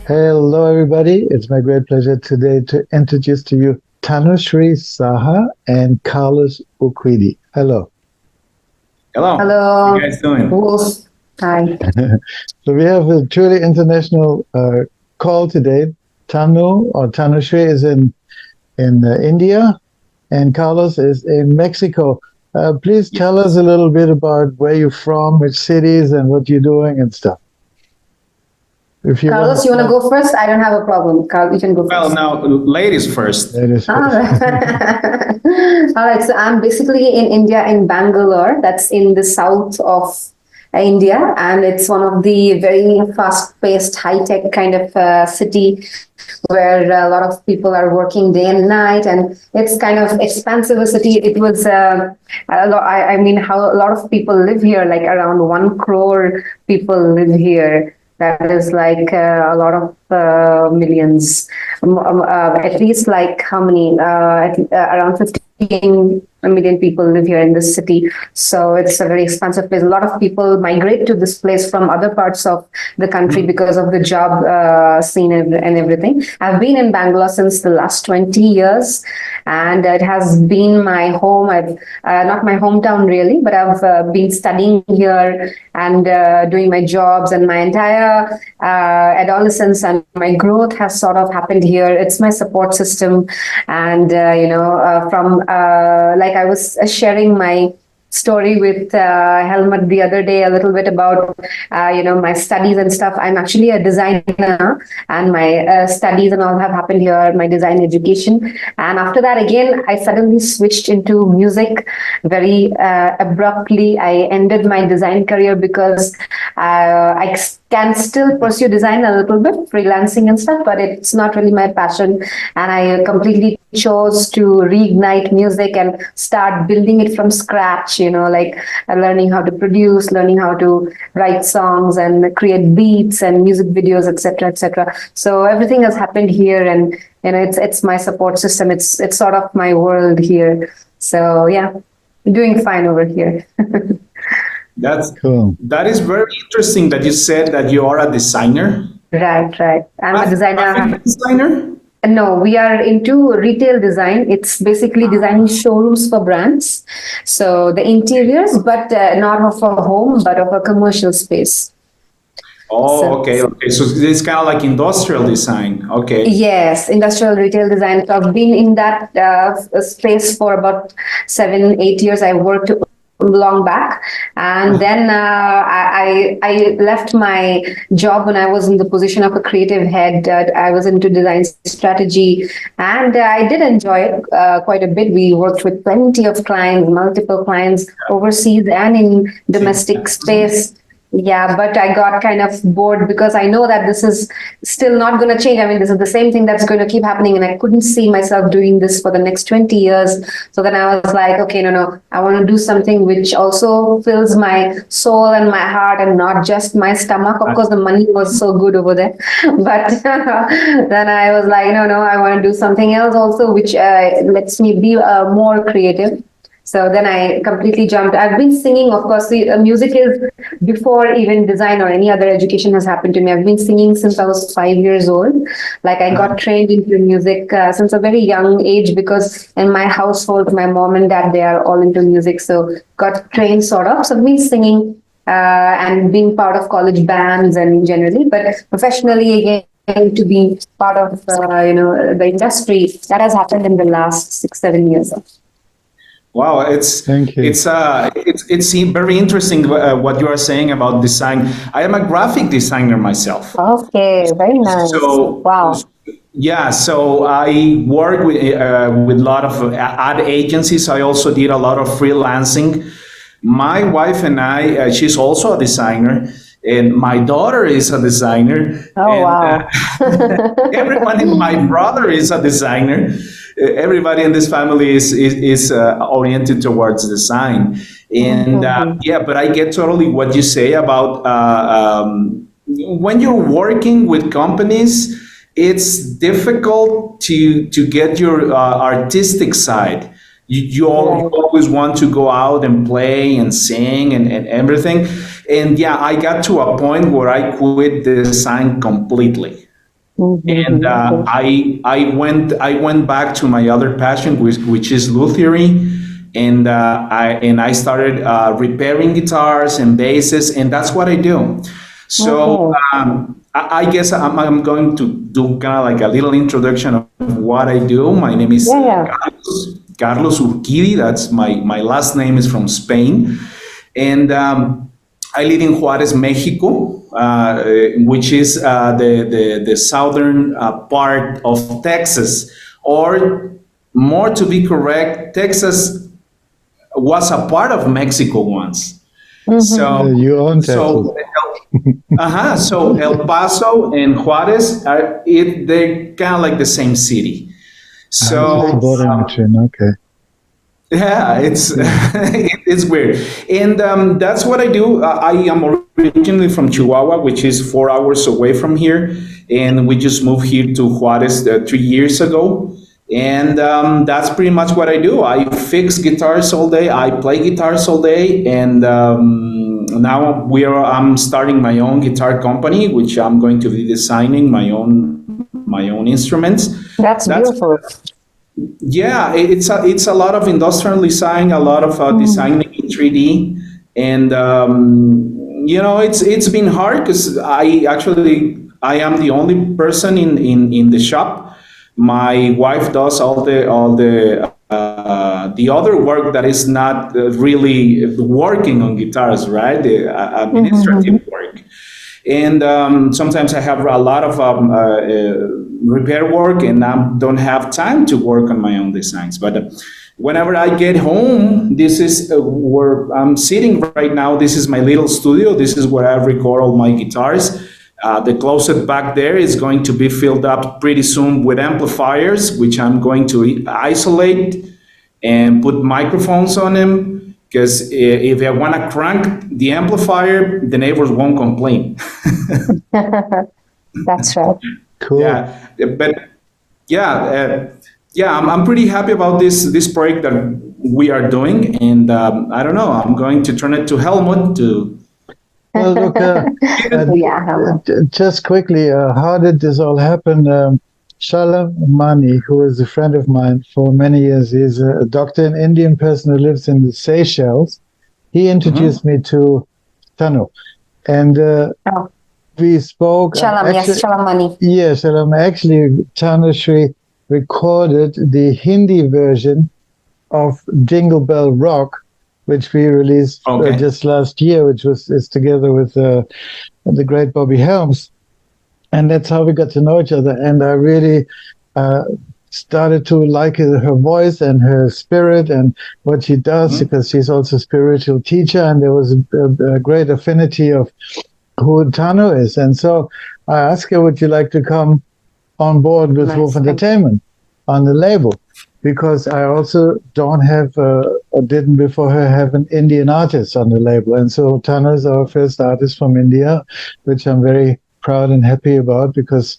Hello, everybody. It's my great pleasure today to introduce to you Tanushree, Saha, and Carlos Urquidi. Hello. Hello. How you Hello, guys doing? Wolf. Hi. So we have a truly international call today. Tanu or Tanushree is in India, and Carlos is in Mexico. Please tell us Yes. a little bit about where you're from, which cities, and what you're doing and stuff. If you want to Carlos, you want to start, go first? I don't have a problem. Carl, you can go Well, first. now, ladies first. ladies All first. right. All right. So I'm basically in India, in Bangalore. That's in the south of India, and it's one of the very fast-paced, high-tech kind of city where a lot of people are working day and night, and it's kind of expansive a city. It was I mean, how a lot of people live here, like around 1 crore people live here. That is like a lot of millions. At least like how many? Around 15 million people live here in this city. So it's a very expansive place. A lot of people migrate to this place from other parts of the country Mhm. because of the job scene and everything. I've been in Bangalore since the last 20 years, and it has been my home. I've not my hometown really, but I've been studying here and doing my jobs, and my entire adolescence and my growth has sort of happened here. It's my support system, and from like I was sharing my story with Helmut the other day a little bit about my studies and stuff. I'm actually a designer, and my studies and all have happened here, my design education. And after that, again, I suddenly switched into music very abruptly. I ended my design career because can still pursue design a little bit, freelancing and stuff, but it's not really my passion. And I completely chose to reignite music and start building it from scratch, like learning how to produce, learning how to write songs and create beats and music videos, etc., etc. So everything has happened here, and it's my support system. It's sort of my world here. So yeah, doing fine over here. That's Cool. that is very interesting that you said that you are a designer. Right. I'm a designer. Graphic designer? No, we are into retail design. It's basically designing showrooms for brands. So the interiors, but not of a home, but of a commercial space. Oh, So okay, okay. So it's kind of like industrial design. Okay. yes, industrial retail design. So I've been in that space for about 7, 8 years. I worked long back, and then I left my job when I was in the position of a creative head. I was into design strategy, and I did enjoy it quite a bit. We worked with plenty of clients, multiple clients overseas and in See, domestic space. Yeah, but I got kind of bored because I know that this is still not going to change. I mean, this is the same thing that's going to keep happening, and I couldn't see myself doing this for the next 20 years. So then I was like, okay, no, I want to do something which also fills my soul and my heart and not just my stomach. Of course, the money was so good over there. But then I was like, no, I want to do something else also, which lets me be more creative. So then I completely jumped. I've been singing, of course. Music is before even design or any other education has happened to me. I've been singing since I was 5 years old. Like I got trained into music since a very young age because in my household, my mom and dad, they are all into music. So got trained sort of. So I've been singing and being part of college bands and generally, but professionally again to be part of the industry that has happened in the last 6, 7 years. wow, Thank you. it's very interesting what you are saying about design. I am a graphic designer myself. Okay, very nice. So Wow. yeah, so I work with a lot of ad agencies. I also did a lot of freelancing. My wife and I, she's also a designer, and my daughter is a designer, Oh, and wow. everyone in my brother is a designer. Everybody in this family is oriented towards design, and Mhm. yeah, but I get totally what you say about when you're working with companies, it's difficult to get your artistic side. You Right. always want to go out and play and sing and everything. And yeah, I got to a point where I quit design completely. And Okay. I went back to my other passion, which is luthiery, and I started repairing guitars and basses, and that's what I do. So Okay. I guess I'm going to do kind of like a little introduction of what I do. My name is Yeah, yeah. Carlos Urquidi. That's my last name is from Spain, and I live in Juarez, Mexico, which is the southern part of Texas, or more to be correct, Texas was a part of Mexico once. Mm-hmm. So, You own Texas. so, so El Paso and Juarez they're kind of like the same city. It's just a So Nice. bordering between. Okay. yeah, it's Yeah. it's weird, and that's what I do. I am originally from Chihuahua, which is 4 hours away from here, and we just moved here to Juarez 3 years ago. And that's pretty much what I do. I fix guitars all day. I play guitars all day, and now I'm starting my own guitar company, which I'm going to be designing my own instruments. That's That's beautiful. yeah, it's a lot of industrial design, a lot of Mm. designing in 3D, and it's been hard because I am the only person in the shop. My wife does all the other work that is not really working on guitars, right? The Mm-hmm. administrative work. And sometimes I have a lot of repair work, and I don't have time to work on my own designs. But whenever I get home, this is where I'm sitting right now. This is my little studio. This is where I record all my guitars. The closet back there is going to be filled up pretty soon with amplifiers, which I'm going to isolate and put microphones on them. Because if I want to crank the amplifier, the neighbors won't complain. That's right. Cool. Yeah, but yeah, I'm pretty happy about this project that we are doing, and I don't know. I'm going to turn it to Helmut to. Well, look, Yeah, Hama. just quickly, how did this all happen? Shalom Mani, who is a friend of mine for many years, he's a doctor, an Indian person who lives in the Seychelles. He Mhm. introduced me to Tanu, and Oh, we spoke. Shalam, yes, Actually, Shalamani. yes, Shalom. Actually, Tanushree recorded the Hindi version of Jingle Bell Rock, which we released Okay. just last year, which is together with the great Bobby Helms, and that's how we got to know each other. And I really uh, started to like her voice and her spirit and what she does, Mhm. because she's also a spiritual teacher, and there was a great affinity of who Tano is. And so I asked her, would you like to come on board with Wolf Nice. Thank you. Entertainment on the label? Because I also don't have, or didn't before her, have an Indian artist on the label. And so Tana is our first artist from India, which I'm very proud and happy about, because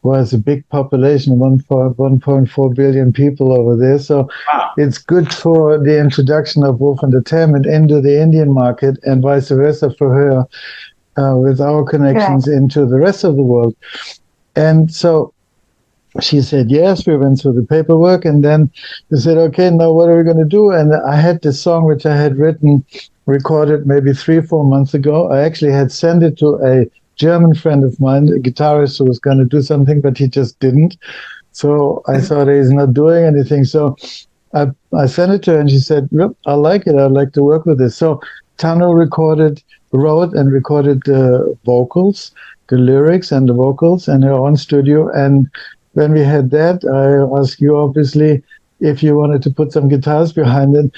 was a big population, 1.4 billion people over there. So Wow. it's good for the introduction of Wolf Entertainment into the Indian market, and vice versa for her, with our connections Right. into the rest of the world. And so she said yes. We went through the paperwork, and then we said, okay, now what are we going to do? And I had this song which I had written, recorded maybe 3-4 months ago. I actually had sent it to a German friend of mine, a guitarist who was going to do something, but he just didn't. So I thought he's not doing anything. So I sent it to her, and she said, yep, I like it. I'd like to work with this. So Tano wrote and recorded the vocals, the lyrics and the vocals in her own studio. And when we had that, I asked you, obviously, if you wanted to put some guitars behind it.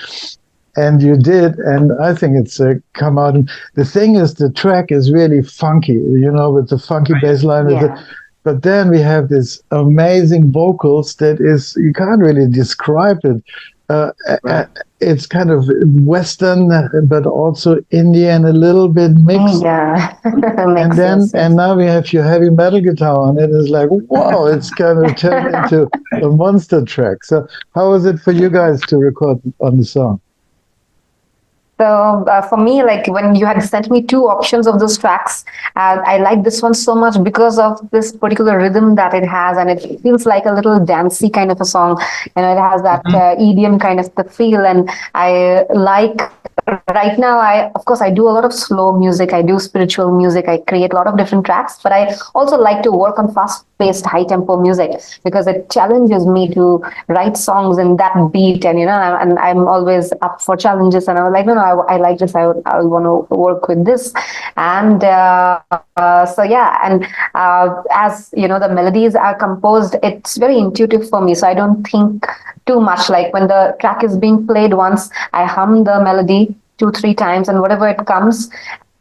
And you did, and I think it's come out. The thing is, the track is really funky, with the funky bass line. Yeah. But then we have this amazing vocals that is, you can't really describe it. Right. It's kind of Western, but also Indian, a little bit mixed. Yeah. And Makes then, sense. and now we have your heavy metal guitar on it. It's like, wow, it's kind of turned into a monster track. So how was it for you guys to record on the song? So for me, like when you had sent me two options of those tracks, I like this one so much because of this particular rhythm that it has, and it feels like a little dancey kind of a song. It has that EDM kind of the feel, and I like. Right now, I of course I do a lot of slow music. I do spiritual music. I create a lot of different tracks, but I also like to work on fast-paced, high-tempo music because it challenges me to write songs in that beat. And and I'm always up for challenges. And I was like, no, no, I like this. I want to work with this. And so yeah, and as the melodies are composed, it's very intuitive for me. So I don't think too much. Like when the track is being played once, I hum the melody two, three times, and whatever it comes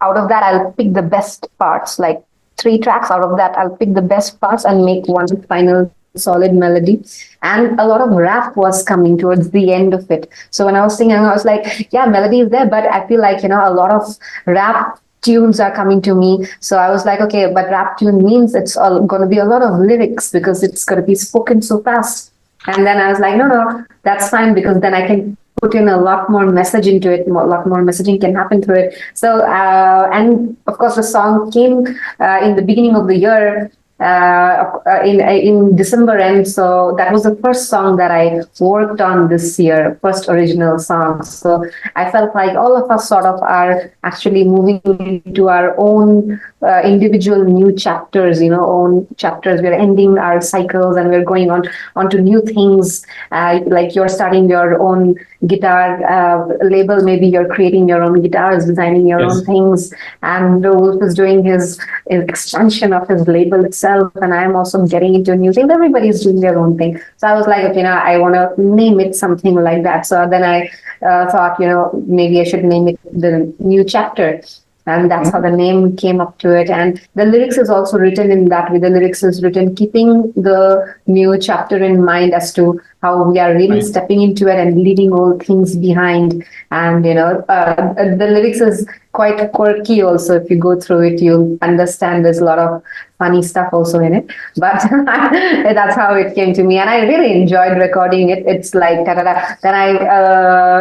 out of that, I'll pick the best parts. Like three tracks out of that, I'll pick the best parts and make one final solid melody. And a lot of rap was coming towards the end of it. So when I was singing, I was like, yeah, melody is there, but I feel like a lot of rap tunes are coming to me. So I was like, okay, but rap tune means it's going to be a lot of lyrics because it's going to be spoken so fast. And then I was like, no, no, that's fine because then I can put in a lot more message into it. A lot more messaging can happen through it. So, and of course, the song came in the beginning of the year. In December end, so that was the first song that I worked on this year, first original song. So I felt like all of us sort of are actually moving into our own individual new chapters, own chapters. We're ending our cycles and we're going on to new things. Like you're starting your own guitar label, maybe you're creating your own guitars, designing your own things, and Wolf is doing his expansion of his label itself. And I'm also getting into new things. Everybody's doing their own thing. So I was like, okay, I want to name it something like that. So then I thought, maybe I should name it the new chapter. And that's how the name came up to it. And the lyrics is also written in that way. The lyrics is written keeping the new chapter in mind as to how we are really stepping into it and leaving all things behind. And, the lyrics is quite quirky also. If you go through it, you'll understand there's a lot of funny stuff also in it. But that's how it came to me. And I really enjoyed recording it. It's like, da-da-da. Then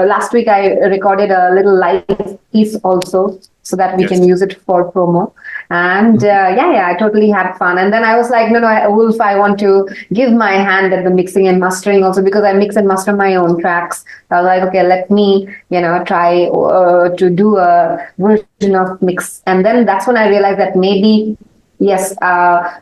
last week I recorded a little live piece also, so that we can use it for promo. And I totally had fun. And then I was like, no, Wolf, I want to give my hand at the mixing and mastering also because I mix and master my own tracks. I was like, okay, let me, try to do a version of mix. And then that's when I realized that maybe, yes,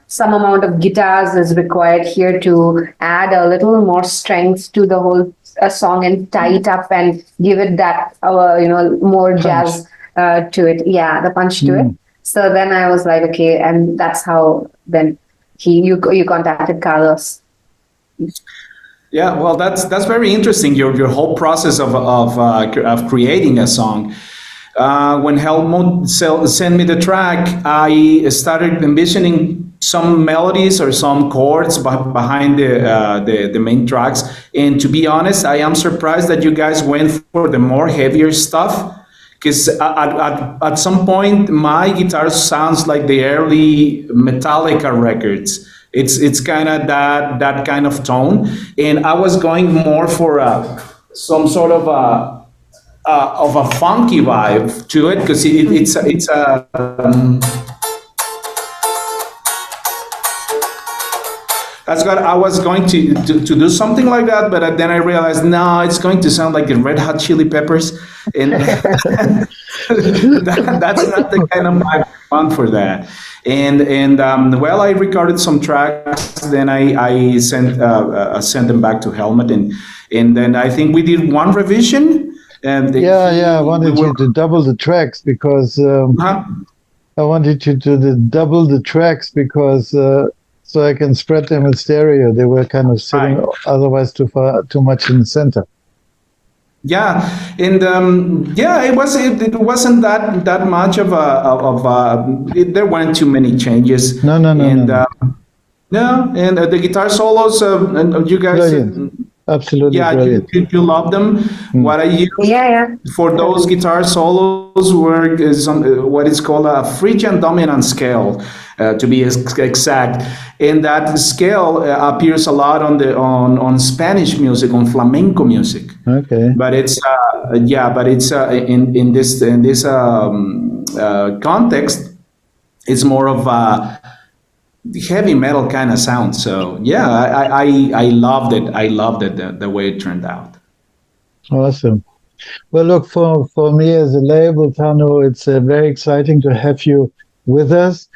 some amount of guitars is required here to add a little more strength to the whole song and tie it up and give it that, more jazz to it. Yeah, the punch to it. So then I was like, okay, and that's how then you contacted Carlos. Yeah, well, that's very interesting. Your whole process of creating a song. When Helmut sent me the track, I started envisioning some melodies or some chords behind the main tracks. And to be honest, I am surprised that you guys went for the more heavier stuff. Because at some point, my guitar sounds like the early Metallica records. It's kind of that kind of tone, and I was going more for some sort of a funky vibe to it because it's a. That's what I was going to do something like that, but then I realized no, it's going to sound like the Red Hot Chili Peppers, and that's not the kind of vibe I want for that. And well, I recorded some tracks, then I sent them back to Helmut, and then I think we did one revision. And I wanted you to double the tracks because I wanted you to double the tracks because. So I can spread them in stereo. They were kind of sitting otherwise too much in the center. Yeah, and it wasn't that much of there weren't too many changes. No. No, and the guitar solos, and you guys, Absolutely Yeah, brilliant. you love them. What I use Yeah, yeah. for those guitar solos were is what is called a Phrygian dominant scale, to be exact. And that scale appears a lot on the on Spanish music, on flamenco music. Okay. But it's yeah, but it's in this context, it's more of a heavy metal kind of sound. So yeah, I loved it. I loved it the way it turned out. Awesome. Well, look, for me as a label, Tanu, it's very exciting to have you with us.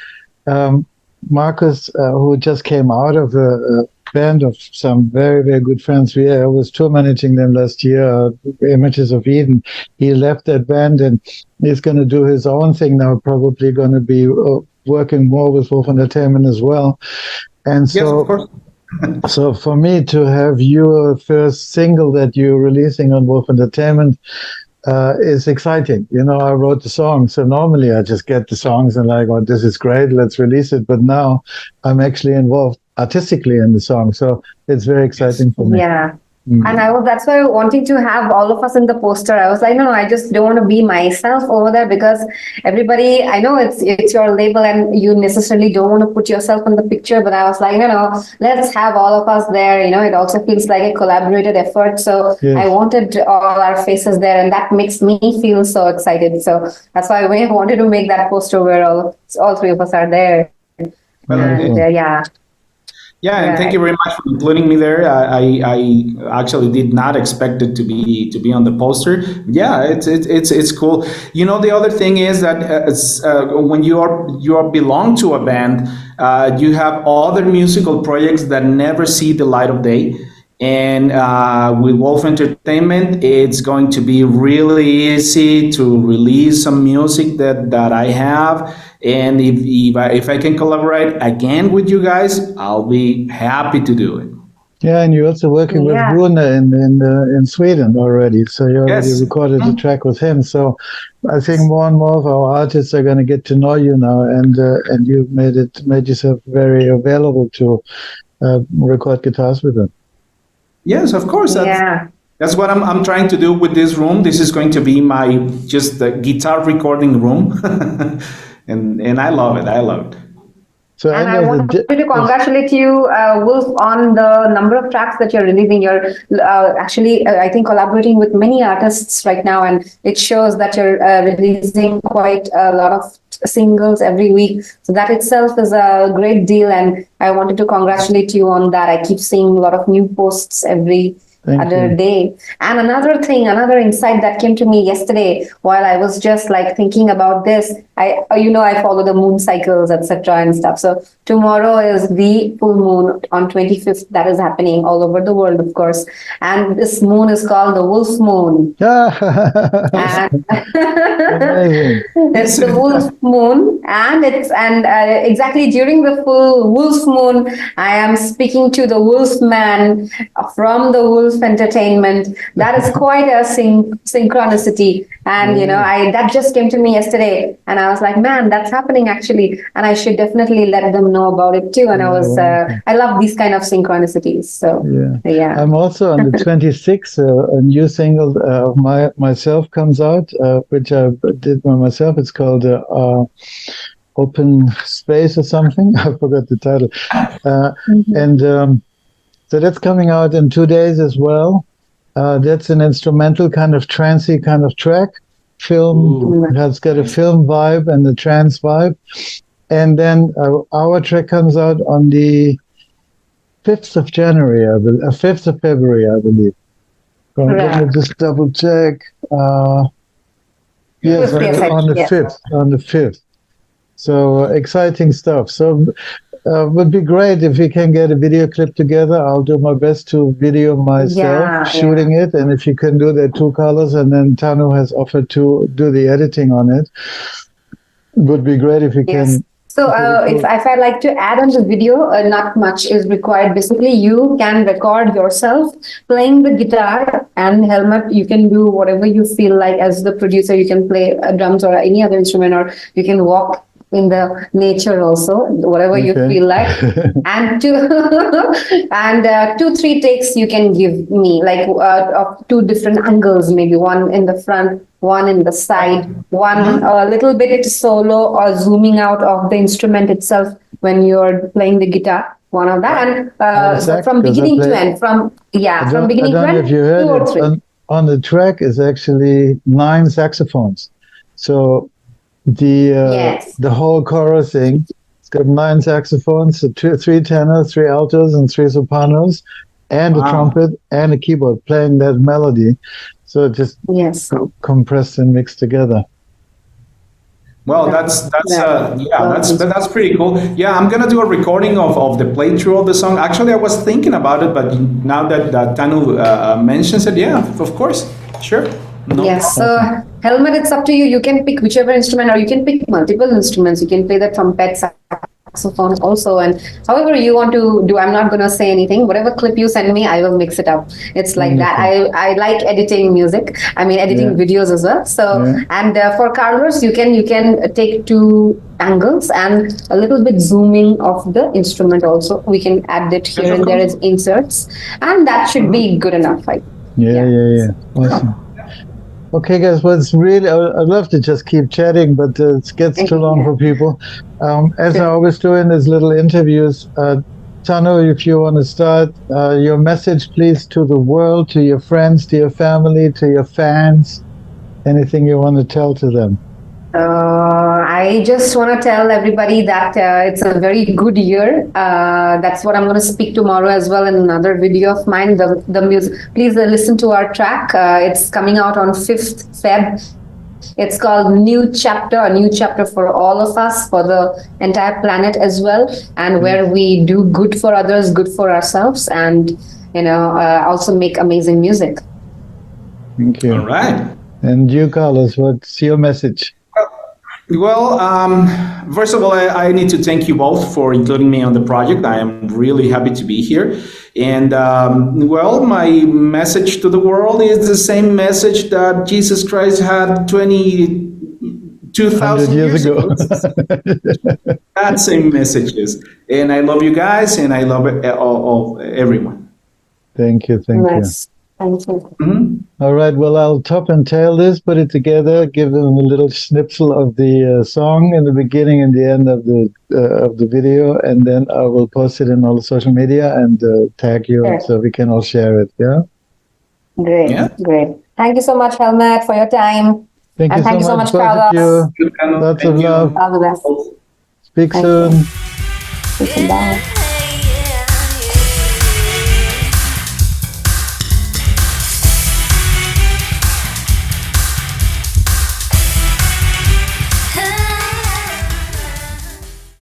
Um, Marcus, who just came out of a band of some very, very good friends. I was tour managing them last year, Images of Eden. He left that band and he's going to do his own thing now, probably going to be working more with Wolf Entertainment as well. And Yes, of so, course. so for me to have your first single that you're releasing on Wolf Entertainment is exciting. You know, I wrote the song, so normally I just get the songs and like, oh, this is great, let's release it. But now I'm actually involved artistically in the song, so it's very exciting for me. Yeah. And that's why wanting to have all of us in the poster. I was like, no, I just don't want to be myself over there because everybody, I know it's your label and you necessarily don't want to put yourself in the picture. But I was like, let's have all of us there. It also feels like a collaborated effort. So Yes. I wanted all our faces there, and that makes me feel so excited. So that's why we wanted to make that poster where all three of us are there. Well, And yeah. yeah, and thank you very much for including me there. I actually did not expect it to be on the poster. Yeah, it's cool. The other thing is that when you belong to a band, you have other musical projects that never see the light of day. And with Wolf Entertainment, it's going to be really easy to release some music that I have. And if I can collaborate again with you guys, I'll be happy to do it. Yeah, and you're also working with Yeah. Rune in Sweden already. So you already Yes. recorded a track with him. So I think more and more of our artists are going to get to know you now, and you've made yourself very available to record guitars with them. Yes, of course. Yeah. That's what I'm trying to do with this room. This is going to be my just the guitar recording room, and I love it. I love it. So And any I of the wanted to congratulate you, Wolf, on the number of tracks that you're releasing. You're actually, I think, collaborating with many artists right now, and it shows that you're releasing quite a lot of singles every week. So that itself is a great deal, and I wanted to congratulate you on that. I keep seeing a lot of new posts every Thank other you. day. And another insight that came to me yesterday while I was just like thinking about this. I follow the moon cycles, etc. and stuff. So tomorrow is the full moon on 25th. That is happening all over the world, of course. And this moon is called the Wolf Moon. And Amazing. it's the wolf moon, and exactly during the full wolf moon, I am speaking to the Wolfman from the Wolf Entertainment. That is quite a synchronicity, and that just came to me yesterday, and I was like, man, that's happening actually, and I should definitely let them know about it too. And I love these kind of synchronicities. So yeah. I'm also on the 26th. A new single of myself comes out, which I did by myself. It's called Open Space or something. I forgot the title. And so that's coming out in 2 days as well. That's an instrumental kind of trancey kind of track. Film has got a film vibe and a trance vibe. And then our track comes out on the 5th of January, 5th of February, I believe. Let me just double check. Yes, on the 5th. So exciting stuff. So would be great if we can get a video clip together. I'll do my best to video myself shooting it. And if you can do the two colors, and then Tanu has offered to do the editing on it. Would be great if you can. So if I'd like to add on the video, not much is required. Basically, you can record yourself playing the guitar, and Helmut, you can do whatever you feel like as the producer. You can play drums or any other instrument, or you can walk in the nature also, whatever you Okay. feel like. And two and 2-3 takes you can give me, like of two different angles, maybe one in the front, one in the side, one a little bit solo or zooming out of the instrument itself when you're playing the guitar. One of that, and so Sax, from because beginning to end, from from I beginning to don't know if end, you two heard or it. three. On the track is actually 9 saxophones. So Yes. the whole chorus thing, it's got 9 saxophones, so 3 tenors, 3 altos, and 3 sopranos, and a Wow. trumpet and a keyboard playing that melody. So it just Yes. compressed and mixed together. Well, that's pretty cool. Yeah, I'm gonna do a recording of the playthrough of the song. Actually, I was thinking about it, but now that Tanu mentions it, yeah, of course, sure, no Yes. problem. So, Helmet, it's up to you. You can pick whichever instrument, or you can pick multiple instruments. You can play the trumpet, saxophone also, and however you want to do. I'm not going to say anything. Whatever clip you send me, I will mix it up. It's like that. Wonderful. I like editing music. I mean, editing Yeah, videos as well. So, yeah. and for Carlos, you can take two angles and a little bit zooming of the instrument also. We can add it Yes, here of and there course. as inserts, and that should be good enough. Yeah, Yeah. yeah, yeah. Awesome. Okay, guys. Well, it's really, I'd love to just keep chatting, but it gets too long for people. As I Sure. always do in these little interviews, Tanu, if you want to start, your message, please, to the world, to your friends, to your family, to your fans, anything you want to tell to them. I just want to tell everybody that it's a very good year. That's what I'm going to speak tomorrow as well in another video of mine. The music. Please listen to our track. It's coming out on 5th Feb. It's called New Chapter, a new chapter for all of us, for the entire planet as well, and where we do good for others, good for ourselves, and also make amazing music. Thank All you. right. And you, Carlos, what's your message? Well, first of all, I need to thank you both for including me on the project. I am really happy to be here. And well, my message to the world is the same message that Jesus Christ had 100 22,000 years years ago. ago. That same messages. And I love you guys, and I love everyone. Thank you, thank you. Nice. Thank you. Mhm. All right, well, I'll top and tail this, put it together, give them a little schnipsel of the song in the beginning and the end of the video, and then I will post it in all the social media and tag you Sure. so we can all share it. Yeah. Great, Yeah. great. Thank you so much, Helmet, for your time. Thank And you thank so you so much, much, both of Carlos. you. Good, Kano. Lots of Thank love. you. All the best. Speak Thank soon. you. Bye.